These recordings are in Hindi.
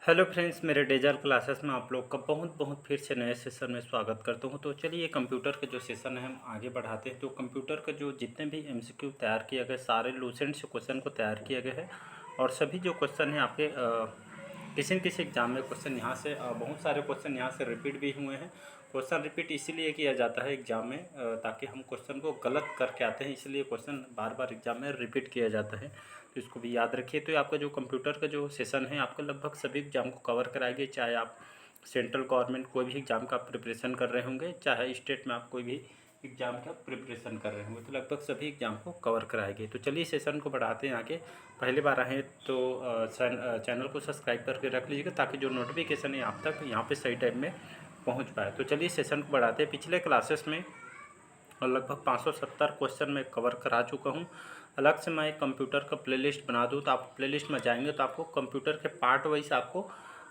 हेलो फ्रेंड्स, मेरे डेजल क्लासेस में आप लोग का बहुत बहुत फिर से नए सेशन में स्वागत करता हूं। तो चलिए कंप्यूटर के जो सेशन है हम आगे बढ़ाते हैं। तो कंप्यूटर का जो जितने भी एमसीक्यू तैयार किए गए सारे लूसेंट से क्वेश्चन को तैयार किया गया है और सभी जो क्वेश्चन हैं आपके किसी न किसी एग्जाम में क्वेश्चन यहाँ से बहुत सारे क्वेश्चन यहाँ से रिपीट भी हुए हैं। क्वेश्चन रिपीट इसीलिए किया जाता है एग्जाम में ताकि हम क्वेश्चन को गलत करके आते हैं, इसलिए क्वेश्चन बार बार एग्जाम में रिपीट किया जाता है। तो इसको भी याद रखिए। तो आपका जो कंप्यूटर का जो सेशन है आपका लगभग सभी एग्जाम को कवर कराएंगे, चाहे आप सेंट्रल गवर्नमेंट कोई भी एग्ज़ाम का प्रिपरेशन कर रहे होंगे, चाहे स्टेट में आप कोई भी एग्ज़ाम का प्रिपरेशन कर रहे होंगे, तो लगभग सभी एग्ज़ाम को कवर कराएंगे। तो चलिए सेशन को बढ़ाते हैं आगे। पहली बार आए तो चैनल को सब्सक्राइब करके रख लीजिएगा ताकि जो नोटिफिकेशन है आप तक यहाँ पे सही टाइम में पहुँच पाए। तो चलिए सेशन को बढ़ाते हैं। पिछले क्लासेस में और लगभग 570 क्वेश्चन मैं कवर करा चुका हूँ। अलग से मैं एक कंप्यूटर का प्लेलिस्ट बना दूँ, तो आप प्लेलिस्ट में जाएंगे तो आपको कंप्यूटर के पार्ट वाइज आपको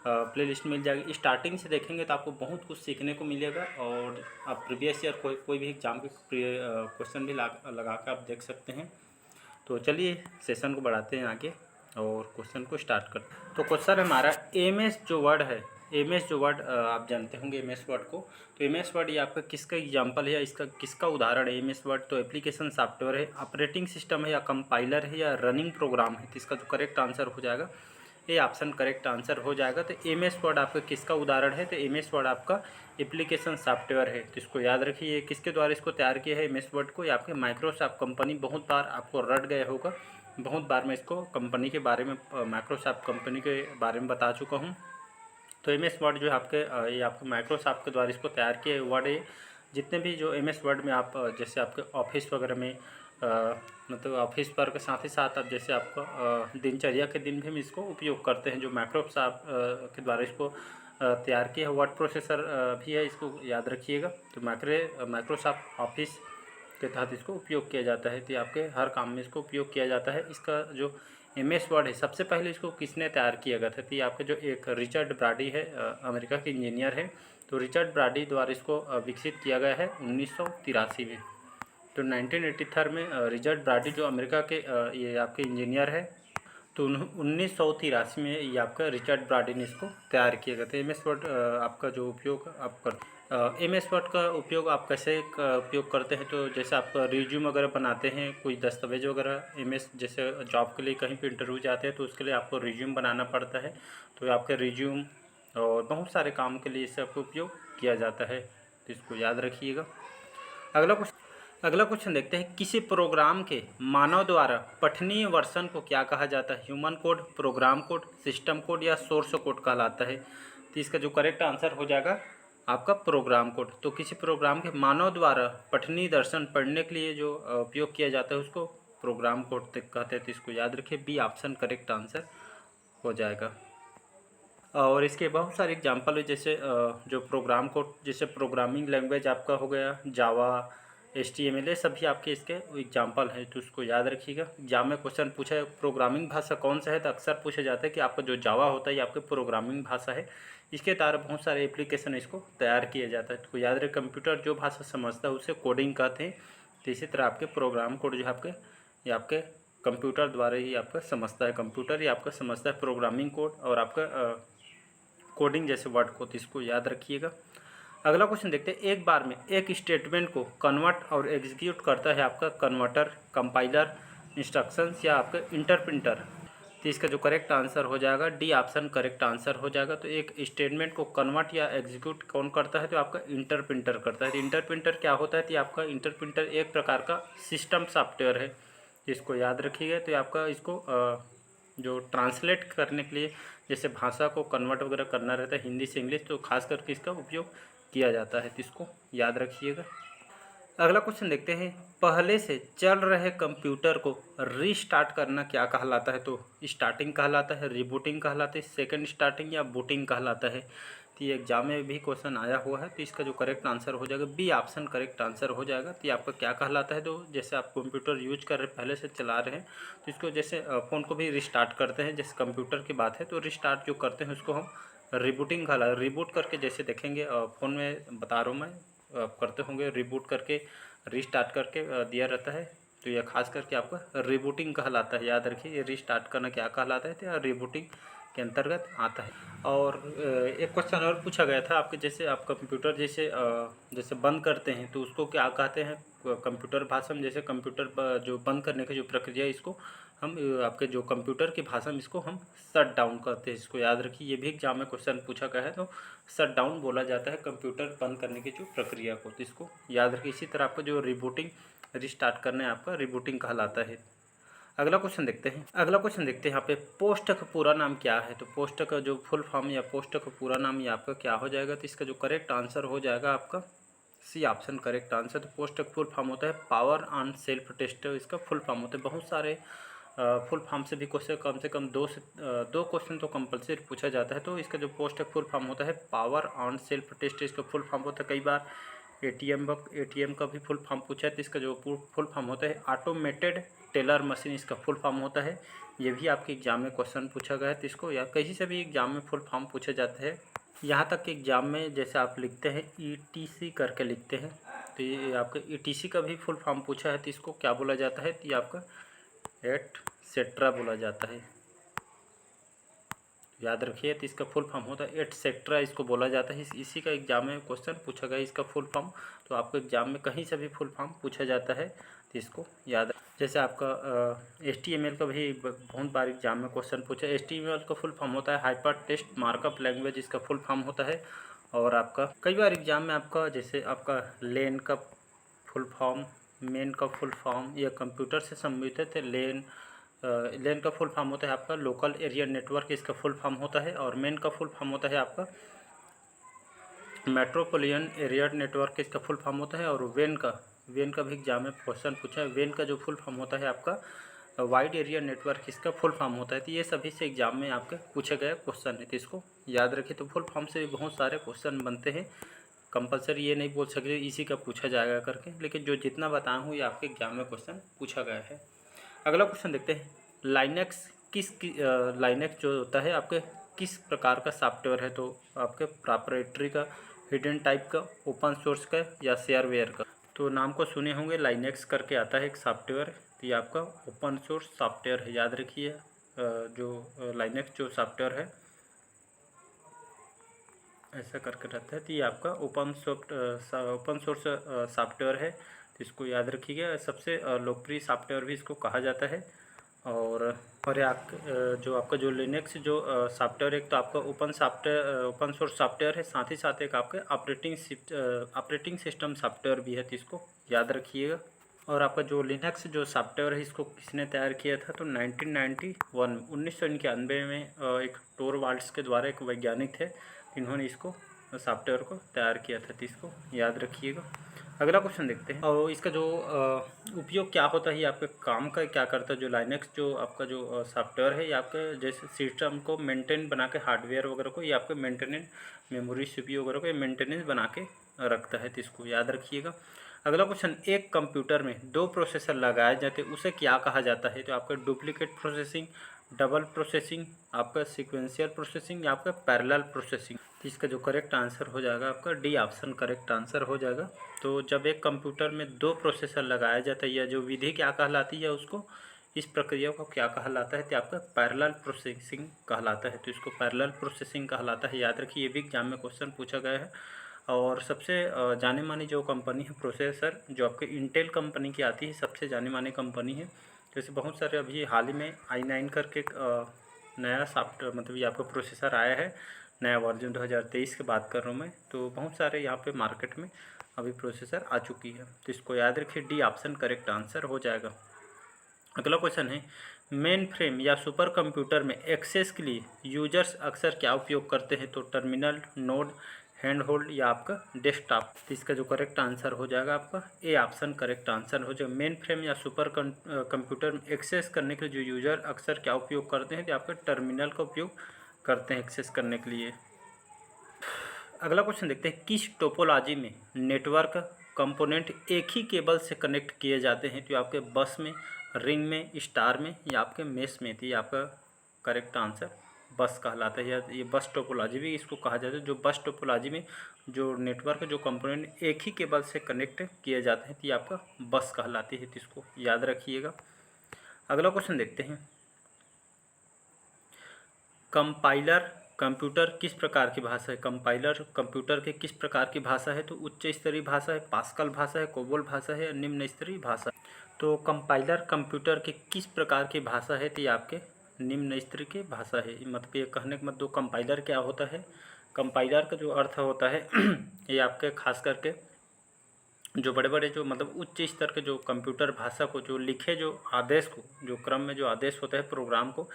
प्लेलिस्ट मिल जाएगी। स्टार्टिंग से देखेंगे तो आपको बहुत कुछ सीखने को मिलेगा और आप प्रीवियस ईयर कोई भी एग्जाम के क्वेश्चन भी लगा कर आप देख सकते हैं। तो चलिए सेशन को बढ़ाते हैं आगे और क्वेश्चन को स्टार्ट करते हैं। तो क्वेश्चन हमारा एमएस जो वर्ड है, एमएस जो वर्ड आप जानते होंगे एमएस वर्ड को। तो एमएस वर्ड ये आपका किसका एग्जांपल है या इसका किसका उदाहरण है? एमएस वर्ड तो एप्लीकेशन सॉफ्टवेयर है, ऑपरेटिंग सिस्टम है या कंपाइलर है या रनिंग प्रोग्राम है? तो इसका जो करेक्ट आंसर हो जाएगा ये ऑप्शन करेक्ट आंसर हो जाएगा। तो एमएस वर्ड आपका किसका उदाहरण है? तो एमएस वर्ड आपका एप्लीकेशन सॉफ्टवेयर है। तो इसको याद रखिए। किसके द्वारा इसको तैयार किया है एमएस वर्ड को? ये आपके माइक्रोसॉफ्ट कंपनी, बहुत बार आपको रट गया होगा, बहुत बार मैं इसको कंपनी के बारे में माइक्रोसॉफ्ट कंपनी के बारे में बता चुका हूँ। तो एमएस वर्ड जो है आपके ये आपके माइक्रोसॉफ्ट के द्वारा इसको तैयार किए वर्ड है। जितने भी जो एमएस वर्ड में आप जैसे आपके ऑफिस वगैरह में मतलब ऑफिस वर्क के साथ ही साथ आप जैसे आपका दिनचर्या के दिन भी हम इसको उपयोग करते हैं। जो माइक्रोसॉफ्ट के द्वारा इसको तैयार किया है वर्ड प्रोसेसर भी है, इसको याद रखिएगा। तो माइक्रोसॉफ्ट ऑफिस के तहत इसको उपयोग किया जाता है। तो आपके हर काम में इसको उपयोग किया जाता है। इसका जो एमएस वर्ड है सबसे पहले इसको किसने तैयार किया गया था? तो ये आपके जो एक रिचर्ड ब्राडी है, अमेरिका के इंजीनियर है। तो रिचर्ड ब्राडी द्वारा इसको विकसित किया गया है 1983 में। तो 1983 में रिचर्ड ब्राडी जो अमेरिका के ये आपके इंजीनियर है, तो 1983 में ये आपका रिचर्ड ब्राडी ने इसको तैयार किया गया था। एमएस वर्ड आपका जो उपयोग आप करते एमएस वर्ड का उपयोग आप कैसे उपयोग करते हैं? तो जैसे आप रिज्यूम वगैरह बनाते हैं, कोई दस्तावेज वगैरह एमएस जैसे जॉब के लिए कहीं पे इंटरव्यू जाते हैं तो उसके लिए आपको रिज्यूम बनाना पड़ता है। तो आपके रिज्यूम और बहुत सारे काम के लिए इसे आपको उपयोग किया जाता है। तो इसको याद रखिएगा। अगला क्वेश्चन देखते हैं। किसी प्रोग्राम के मानव द्वारा पठनीय वर्जन को क्या कहा जाता है? Human code, program code, system code या सोर्स कोड कहलाता है? तो इसका जो करेक्ट आंसर हो जाएगा आपका प्रोग्राम कोड। तो किसी प्रोग्राम के मानव द्वारा पठनीय दर्शन पढ़ने के लिए जो उपयोग किया जाता है उसको प्रोग्राम कोड कहते हैं। तो इसको याद रखिए, बी ऑप्शन करेक्ट आंसर हो जाएगा। और इसके बहुत सारे एग्जांपल है, जैसे जो प्रोग्राम कोड, जैसे प्रोग्रामिंग लैंग्वेज आपका हो गया जावा, HTML, ये सभी आपके इसके एग्जांपल हैं। तो उसको याद रखिएगा। एग्जाम में क्वेश्चन पूछा है प्रोग्रामिंग भाषा कौन सा है, तो अक्सर पूछा जाता है कि आपका जो जावा होता है ये आपके प्रोग्रामिंग भाषा है। इसके द्वारा बहुत सारे एप्लीकेशन इसको तैयार किया जाता है। तो याद रहे, कंप्यूटर जो भाषा समझता है उसे कोडिंग कहते हैं। तो इसी तरह आपके प्रोग्राम कोड जो है आपके ये आपके कंप्यूटर द्वारा ही आपका समझता है, कंप्यूटर ही आपका समझता है प्रोग्रामिंग कोड और आपका कोडिंग जैसे वर्ड को। तो इसको याद रखिएगा। अगला क्वेश्चन देखते हैं। एक बार में एक स्टेटमेंट को कन्वर्ट और एग्जीक्यूट करता है आपका कन्वर्टर, कंपाइलर, इंस्ट्रक्शंस या आपका इंटरप्रिंटर? तो इसका जो करेक्ट आंसर हो जाएगा डी ऑप्शन करेक्ट आंसर हो जाएगा। तो एक स्टेटमेंट को कन्वर्ट या एग्जीक्यूट कौन करता है? तो आपका इंटरप्रिंटर करता है। तो इंटरप्रिंटर क्या होता है? तो आपका इंटरप्रिंटर एक प्रकार का सिस्टम सॉफ्टवेयर है, इसको याद रखिएगा। तो आपका इसको जो ट्रांसलेट करने के लिए, जैसे भाषा को कन्वर्ट वगैरह करना रहता है हिंदी से इंग्लिश, तो खास करके इसका उपयोग किया जाता है। तो इसको याद रखिएगा। अगला क्वेश्चन देखते हैं। पहले से चल रहे कंप्यूटर को रीस्टार्ट करना क्या कहलाता है? तो स्टार्टिंग कहलाता है, रिबूटिंग कहलाता है, सेकंड स्टार्टिंग या बूटिंग कहलाता है? तो ये एग्जाम में भी क्वेश्चन आया हुआ है। तो इसका जो करेक्ट आंसर हो जाएगा बी ऑप्शन करेक्ट आंसर हो जाएगा। तो ये आपका क्या कहलाता है? तो जैसे आप कंप्यूटर यूज कर रहे पहले से चला रहे हैं तो इसको जैसे फ़ोन को भी रिस्टार्ट करते हैं, जैसे कंप्यूटर की बात है तो रिस्टार्ट जो करते हैं उसको हम रिबूटिंग कहला। रिबूट करके जैसे देखेंगे फ़ोन में बता रहा हूँ मैं, आप करते होंगे रिबूट करके रीस्टार्ट करके दिया रहता है। तो यह खास करके आपका रिबूटिंग कहलाता है। याद रखिए, ये रीस्टार्ट करना क्या कहलाता है? तो रिबूटिंग के अंतर्गत आता है। और एक क्वेश्चन और पूछा गया था आपके, जैसे आप कंप्यूटर जैसे बंद करते हैं तो उसको क्या कहते हैं कंप्यूटर भाषा में। जैसे कंप्यूटर जो बंद करने की जो प्रक्रिया है इसको हम आपके जो कंप्यूटर की भाषा में इसको हम शट डाउन कहते हैं। इसको याद रखिए, ये भी एग्जाम में क्वेश्चन पूछा गया है। तो शट डाउन बोला जाता है कंप्यूटर बंद करने की जो प्रक्रिया को, तो इसको याद रखिए। इसी तरह आपका जो रिबूटिंग रिस्टार्ट करना है आपका रिबूटिंग कहलाता है। अगला क्वेश्चन देखते हैं। यहाँ पे पोस्ट का पूरा नाम क्या है। तो पोस्ट का जो फुल फॉर्म या पोस्ट का पूरा नाम ये आपका क्या हो जाएगा। तो इसका जो करेक्ट आंसर हो जाएगा आपका सी ऑप्शन करेक्ट आंसर। तो पोस्ट का फुल फॉर्म होता है पावर ऑन सेल्फ टेस्ट, इसका फुल फॉर्म होता है। बहुत सारे फुल फॉर्म से भी क्वेश्चन कम से कम दो क्वेश्चन तो कंपलसरी पूछा जाता है। तो इसका जो पोस्ट का फुल फॉर्म होता है पावर ऑन सेल्फ टेस्ट, इसका फुल फॉर्म होता है। कई बार एटीएम का भी फुल फॉर्म पूछा है, तो इसका जो फुल फॉर्म होता है ऑटोमेटेड टेलर मशीन, इसका फुल फॉर्म होता है। ये भी आपके एग्जाम में क्वेश्चन पूछा गया है, तो इसको या कहीं से भी एग्जाम में फुल फॉर्म पूछे जाते हैं। यहाँ तक कि एग्जाम में जैसे आप लिखते हैं ईटीसी करके लिखते हैं, तो ये आपका ईटीसी का भी फुल फॉर्म पूछा है, तो इसको क्या बोला जाता है। तो ये आपका एटसेट्रा बोला जाता है, याद रखिए। तो इसका फुल फॉर्म होता है एटसेट्रा, इसको बोला जाता है। इसी का एग्जाम में क्वेश्चन पूछा गया इसका फुल फॉर्म। तो आपको एग्जाम में कहीं से भी फुल फॉर्म पूछा जाता है, तो इसको याद। जैसे आपका HTML का भी बहुत बार एग्जाम में क्वेश्चन पूछा। HTML का फुल फॉर्म होता है हाइपर टेक्स्ट मार्कअप लैंग्वेज, इसका फुल फॉर्म होता है। और आपका कई बार एग्जाम में आपका जैसे आपका लेन का फुल फॉर्म, मेन का फुल फॉर्म, या कंप्यूटर से संबंधित है लेन का फुल फॉर्म होता है आपका लोकल एरिया नेटवर्क, इसका फुल फॉर्म होता है। और मेन का फुल फॉर्म होता है आपका मेट्रोपोलियन एरिया नेटवर्क, इसका फुल फॉर्म होता है। और वेन का भी एग्जाम में क्वेश्चन पूछा है। वेन का जो फुल फॉर्म होता है आपका वाइड एरिया नेटवर्क, इसका फुल फॉर्म होता है। तो ये सभी से एग्जाम में आपके पूछे गए क्वेश्चन है, तो इसको याद रखिए। तो फुल फॉर्म से बहुत सारे क्वेश्चन बनते हैं, कंपलसरी ये नहीं बोल सकते इसी का पूछा जाएगा करके, लेकिन जो जितना बताया हूँ ये आपके एग्जाम में क्वेश्चन पूछा गया है। अगला क्वेश्चन देखते हैं। लाइनेक्स जो होता है आपके किस प्रकार का सॉफ्टवेयर है। तो आपके प्रॉप्राइटरी का, हिडन टाइप का, ओपन सोर्स का, या शेयरवेयर का। तो नाम को सुने होंगे, लाइनेक्स करके आता है एक सॉफ्टवेयर। तो ये आपका ओपन सोर्स सॉफ्टवेयर है, याद रखिए। जो लाइनेक्स जो सॉफ्टवेयर है ऐसा करके रहता है, तो ये आपका ओपन सोर्स सॉफ्टवेयर है, तो इसको याद रखिएगा। सबसे लोकप्रिय सॉफ्टवेयर भी इसको कहा जाता है। और जो आपका जो लिनक्स जो सॉफ्टवेयर, एक तो आपका ओपन सोर्स सॉफ्टवेयर है, साथ ही साथ एक आपके ऑपरेटिंग सिस्टम सॉफ्टवेयर भी है, तो इसको याद रखिएगा। और आपका जो लिनक्स जो सॉफ्टवेयर है इसको किसने तैयार किया था। तो 1991 में एक टोरवाल्ड्स के द्वारा एक वैज्ञानिक थे, इन्होंने इसको सॉफ्टवेयर को तैयार किया था, तो इसको याद रखिएगा। अगला क्वेश्चन देखते हैं। और इसका जो उपयोग क्या होता है, ये आपके काम का क्या करता है। जो लाइनेक्स जो आपका जो सॉफ्टवेयर है, ये आपके जैसे सिस्टम को मेंटेन बना के, हार्डवेयर वगैरह को, ये आपके मेंटेनेंस, मेमोरी CPU वगैरह को मेंटेनेंस बना के रखता है, तो इसको याद रखिएगा। अगला क्वेश्चन, एक कंप्यूटर में 2 प्रोसेसर लगाए जाते हैं उसे क्या कहा जाता है। तो आपका डुप्लीकेट प्रोसेसिंग, डबल प्रोसेसिंग, आपका सीक्वेंशियल प्रोसेसिंग, या आपका पैरेलल प्रोसेसिंग। तो इसका जो करेक्ट आंसर हो जाएगा आपका डी ऑप्शन करेक्ट आंसर हो जाएगा। तो जब एक कंप्यूटर में 2 प्रोसेसर लगाया जाता है, या जो विधि क्या कहलाती है उसको, इस प्रक्रिया को क्या कहलाता है। तो आपका पैरेलल प्रोसेसिंग कहलाता है, तो इसको पैरेलल प्रोसेसिंग कहलाता है, याद रखिए। ये भी एग्जाम में क्वेश्चन पूछा गया है। और सबसे जाने मानी जो कंपनी है प्रोसेसर, जो आपके इंटेल कंपनी की आती है, सबसे जाने मानी कंपनी है। जैसे बहुत सारे अभी हाल ही में i9 करके एक नया सॉफ्टवेयर, मतलब ये आपका प्रोसेसर आया है, नया वर्जन 2023 की बात कर रहा हूँ मैं। तो बहुत सारे यहाँ पे मार्केट में अभी प्रोसेसर आ चुकी है, तो इसको याद रखिए, डी ऑप्शन करेक्ट आंसर हो जाएगा। अगला क्वेश्चन है, मेन फ्रेम या सुपर कंप्यूटर में एक्सेस के लिए यूजर्स अक्सर क्या उपयोग करते हैं। तो टर्मिनल, नोड, हैंड होल्ड, या आपका डेस्कटॉप। तो इसका जो करेक्ट आंसर हो जाएगा आपका ए ऑप्शन करेक्ट आंसर हो जाएगा। मेन फ्रेम या सुपर कंप्यूटर में एक्सेस करने के लिए जो यूजर अक्सर क्या उपयोग करते हैं, तो आपका टर्मिनल का उपयोग करते हैं एक्सेस करने के लिए। अगला क्वेश्चन देखते हैं, किस टोपोलॉजी में नेटवर्क कंपोनेंट एक ही केबल से कनेक्ट किए जाते हैं। तो आपके बस में, रिंग में, स्टार में, या आपके मेश में। तो ये आपका करेक्ट आंसर बस कहलाता है, या ये बस टोपोलॉजी भी इसको कहा जाता है। जो बस टोपोलॉजी में जो नेटवर्क जो कंपोनेंट एक ही केबल से कनेक्ट किए जाते हैं, तो ये आपका बस कहलाती है, तो इसको याद रखिएगा। अगला क्वेश्चन देखते हैं, कंपाइलर कंप्यूटर किस प्रकार की भाषा है? कंपाइलर कंप्यूटर के किस प्रकार की भाषा है? तो उच्च स्तरीय भाषा है, पास्कल भाषा है, कोबोल भाषा है, निम्न स्तरीय भाषा। तो कंपाइलर कंप्यूटर के किस प्रकार की भाषा है? तो ये आपके निम्न स्तरीय की भाषा है। मतलब ये कहने का मतलब कंपाइलर क्या होता है? कंपाइलर का जो अर्थ होता है ये आपके खास करके जो बड़े बड़े जो मतलब उच्च स्तर के जो कंप्यूटर भाषा को जो लिखे जो आदेश को जो क्रम में जो आदेश होता है प्रोग्राम को,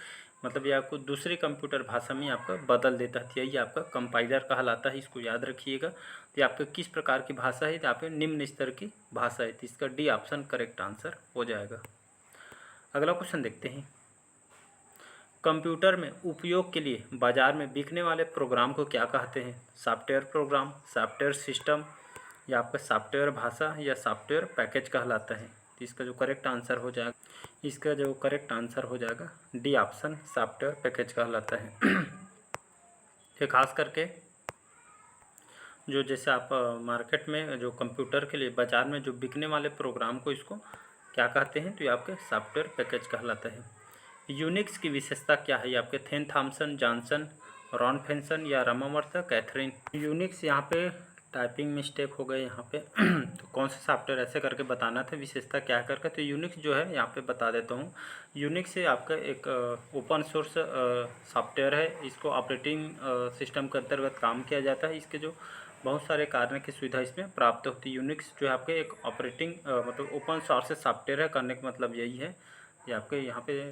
मतलब ये आपको दूसरी कंप्यूटर भाषा में आपका बदल देता है। यही आपका कंपाइलर कहलाता है, इसको याद रखिएगा। तो ये आपके किस प्रकार की भाषा है? तो आपके निम्न स्तर की भाषा है। तो इसका डी ऑप्शन करेक्ट आंसर हो जाएगा। अगला क्वेश्चन देखते हैं। कंप्यूटर में उपयोग के लिए बाजार में बिकने वाले प्रोग्राम को क्या कहते हैं? सॉफ्टवेयर प्रोग्राम, सॉफ्टवेयर सिस्टम, या आपका सॉफ्टवेयर भाषा, या सॉफ्टवेयर पैकेज कहलाता है। तो इसका जो करेक्ट आंसर हो जाएगा, इसका जो करेक्ट आंसर हो जाएगा डी ऑप्शन सॉफ्टवेयर पैकेज कहलाता है। तो खास करके जो जैसे आप मार्केट में जो कंप्यूटर के लिए बाज़ार में जो बिकने वाले प्रोग्राम को इसको क्या कहते हैं? तो ये आपके सॉफ्टवेयर पैकेज कहलाता है। यूनिक्स की विशेषता क्या है? ये आपके थेन थॉमसन, जॉनसन, रॉन फेंसन, या रमावर्थ कैथरीन। यूनिक्स यहाँ पे टाइपिंग मिस्टेक हो गए यहाँ पे तो कौन सा सॉफ्टवेयर ऐसे करके बताना था, विशेषता क्या करके। तो यूनिक्स जो है यहाँ पे बता देता हूँ। यूनिक्स से आपका एक ओपन सोर्स सॉफ्टवेयर है। इसको ऑपरेटिंग सिस्टम के अंतर्गत काम किया जाता है। इसके जो बहुत सारे कार्य की सुविधा इसमें प्राप्त होती है। यूनिक्स जो है आपके एक ऑपरेटिंग मतलब ओपन सोर्स सॉफ्टवेयर है। करने का मतलब यही है। ये आपके यहाँ पे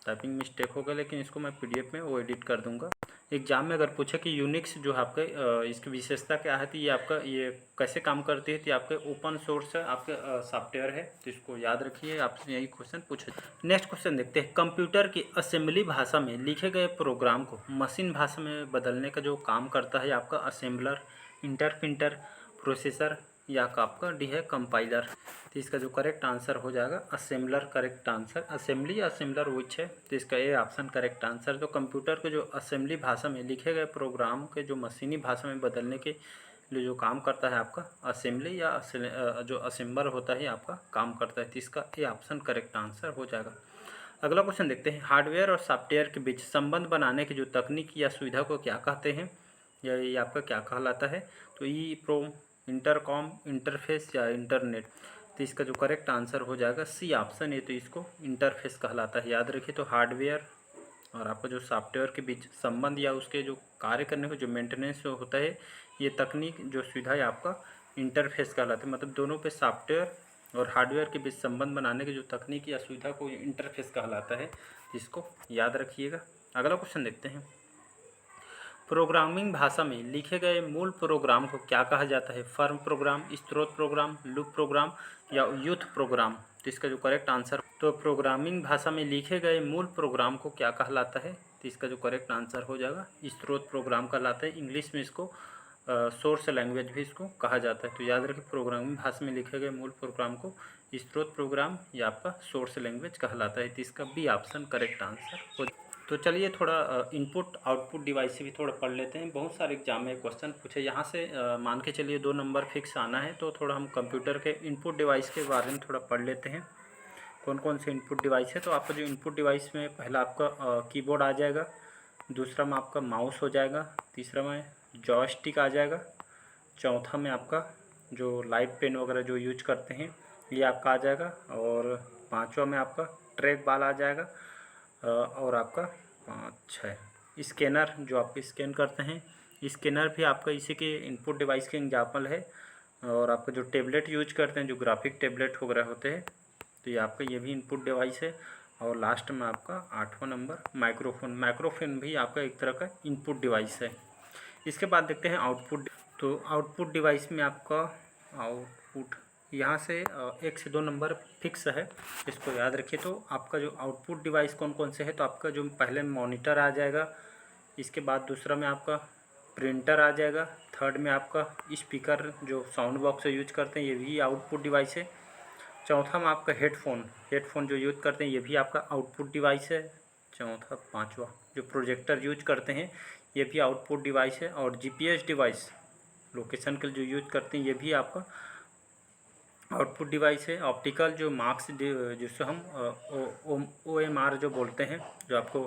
टाइपिंग मिस्टेक हो गया, लेकिन इसको मैं पीडीएफ में वो एडिट कर दूंगा। एग्जाम में अगर पूछे कि यूनिक्स जो है आपके इसकी विशेषता क्या है, तो ये आपका ये कैसे काम करती है, तो ये आपके ओपन सोर्स आपके सॉफ्टवेयर है। तो इसको याद रखिए, आपसे यही क्वेश्चन पूछे। नेक्स्ट क्वेश्चन देखते हैं। कंप्यूटर की असेंबली भाषा में लिखे गए प्रोग्राम को मशीन भाषा में बदलने का जो काम करता है आपका असेंबलर, इंटरप्रिंटर, प्रोसेसर, या आपका डी है कंपाइलर। तो इसका जो करेक्ट आंसर हो जाएगा असेंबलर करेक्ट आंसर। असेंबली या असेंबलर विच है, तो इसका ए ऑप्शन करेक्ट आंसर। तो कंप्यूटर के जो असेंबली भाषा में लिखे गए प्रोग्राम के जो मशीनी भाषा में बदलने के लिए जो काम करता है आपका असेंबली या जो असेंबल होता है आपका काम करता है। तो इसका ए ऑप्शन करेक्ट आंसर हो जाएगा। अगला क्वेश्चन देखते हैं। हार्डवेयर और सॉफ्टवेयर के बीच संबंध बनाने की जो तकनीक या सुविधा को क्या कहते हैं, या ये आपका क्या कहलाता है? तो ई प्रोम, इंटरकॉम, इंटरफेस, या इंटरनेट। तो इसका जो करेक्ट आंसर हो जाएगा सी ऑप्शन है। तो इसको इंटरफेस कहलाता है। याद रखिए। तो हार्डवेयर और आपका जो सॉफ्टवेयर के बीच संबंध या उसके जो कार्य करने का जो मेंटेनेंस होता है, ये तकनीक जो सुविधा है आपका इंटरफेस कहलाता है। मतलब दोनों पे सॉफ्टवेयर और हार्डवेयर के बीच संबंध बनाने की जो तकनीक या सुविधा को इंटरफेस कहलाता है। इसको याद रखिएगा। अगला क्वेश्चन देखते हैं। प्रोग्रामिंग भाषा में लिखे गए मूल प्रोग्राम को क्या कहा जाता है? फर्म प्रोग्राम, स्रोत प्रोग्राम, लूप प्रोग्राम, या यूथ प्रोग्राम। तो इसका जो करेक्ट आंसर, तो प्रोग्रामिंग भाषा में लिखे गए मूल प्रोग्राम को क्या कहलाता है? तो इसका जो करेक्ट आंसर हो जाएगा स्रोत प्रोग्राम कहलाता है। इंग्लिश में इसको सोर्स लैंग्वेज भी इसको कहा जाता है। तो याद रखिए, प्रोग्रामिंग भाषा में लिखे गए मूल प्रोग्राम को स्रोत प्रोग्राम या आपका सोर्स लैंग्वेज कहलाता है। तो इसका बी ऑप्शन करेक्ट आंसर हो। तो चलिए थोड़ा इनपुट आउटपुट डिवाइस से भी थोड़ा पढ़ लेते हैं। बहुत सारे एग्जाम में क्वेश्चन पूछे, यहाँ से मान के चलिए 2 नंबर फिक्स आना है। तो थोड़ा हम कंप्यूटर के इनपुट डिवाइस के बारे में थोड़ा पढ़ लेते हैं। कौन कौन से इनपुट डिवाइस है? तो आपका जो इनपुट डिवाइस में पहला आपका कीबोर्ड आ जाएगा, दूसरा में आपका माउस हो जाएगा, तीसरा में जॉयस्टिक आ जाएगा, चौथा में आपका जो लाइट पेन वगैरह जो यूज करते हैं ये आपका आ जाएगा, और पाँचवा में आपका ट्रैक बॉल आ जाएगा, और आपका 5-6 स्कैनर जो आप स्कैन करते हैं, स्कैनर भी आपका इसी के इनपुट डिवाइस के एग्जाम्पल है। और आपका जो टेबलेट यूज करते हैं, जो ग्राफिक टेबलेट वगैरह होते हैं, तो ये आपका ये भी इनपुट डिवाइस है। और लास्ट में आपका 8वां नंबर माइक्रोफोन। माइक्रोफोन भी आपका एक तरह का इनपुट डिवाइस है। इसके बाद देखते हैं आउटपुट। तो आउटपुट डिवाइस में आपका आउटपुट यहाँ से 1 से 2 नंबर फिक्स है, इसको याद रखिए। तो आपका जो आउटपुट डिवाइस कौन कौन से है? तो आपका जो पहले मॉनिटर आ जाएगा, इसके बाद दूसरा में आपका प्रिंटर आ जाएगा, थर्ड में आपका स्पीकर जो साउंड बॉक्स यूज करते हैं ये भी आउटपुट डिवाइस है, चौथा में आपका हेडफोन जो यूज करते हैं ये भी आपका आउटपुट डिवाइस है, चौथा पाँचवा जो प्रोजेक्टर यूज करते हैं ये भी आउटपुट डिवाइस है, और जीपीएस डिवाइस लोकेशन के लिए जो यूज करते हैं ये भी आपका आउटपुट डिवाइस है। ऑप्टिकल जो मार्क्स जिससे हम OMR जो बोलते हैं, जो आपको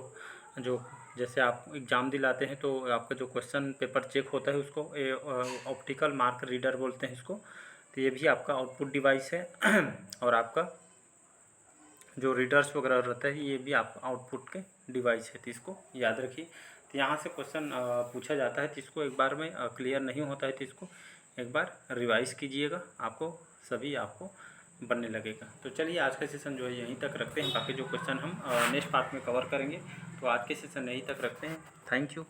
जो जैसे आप एग्ज़ाम दिलाते हैं तो आपका जो क्वेश्चन पेपर चेक होता है उसको ऑप्टिकल मार्क रीडर बोलते हैं इसको। तो ये भी आपका आउटपुट डिवाइस है और आपका जो रीडर्स वगैरह रहता है ये भी आपका आउटपुट के डिवाइस है, तो इसको याद रखिए। तो यहाँ से क्वेश्चन पूछा जाता है, तो इसको एक बार में क्लियर नहीं होता है तो इसको एक बार रिवाइज कीजिएगा, आपको सभी आपको बनने लगेगा। तो चलिए आज का सेशन जो है यहीं तक रखते हैं, बाकी जो क्वेश्चन हम नेक्स्ट पार्ट में कवर करेंगे। तो आज के सेशन यहीं तक रखते हैं। Thank you.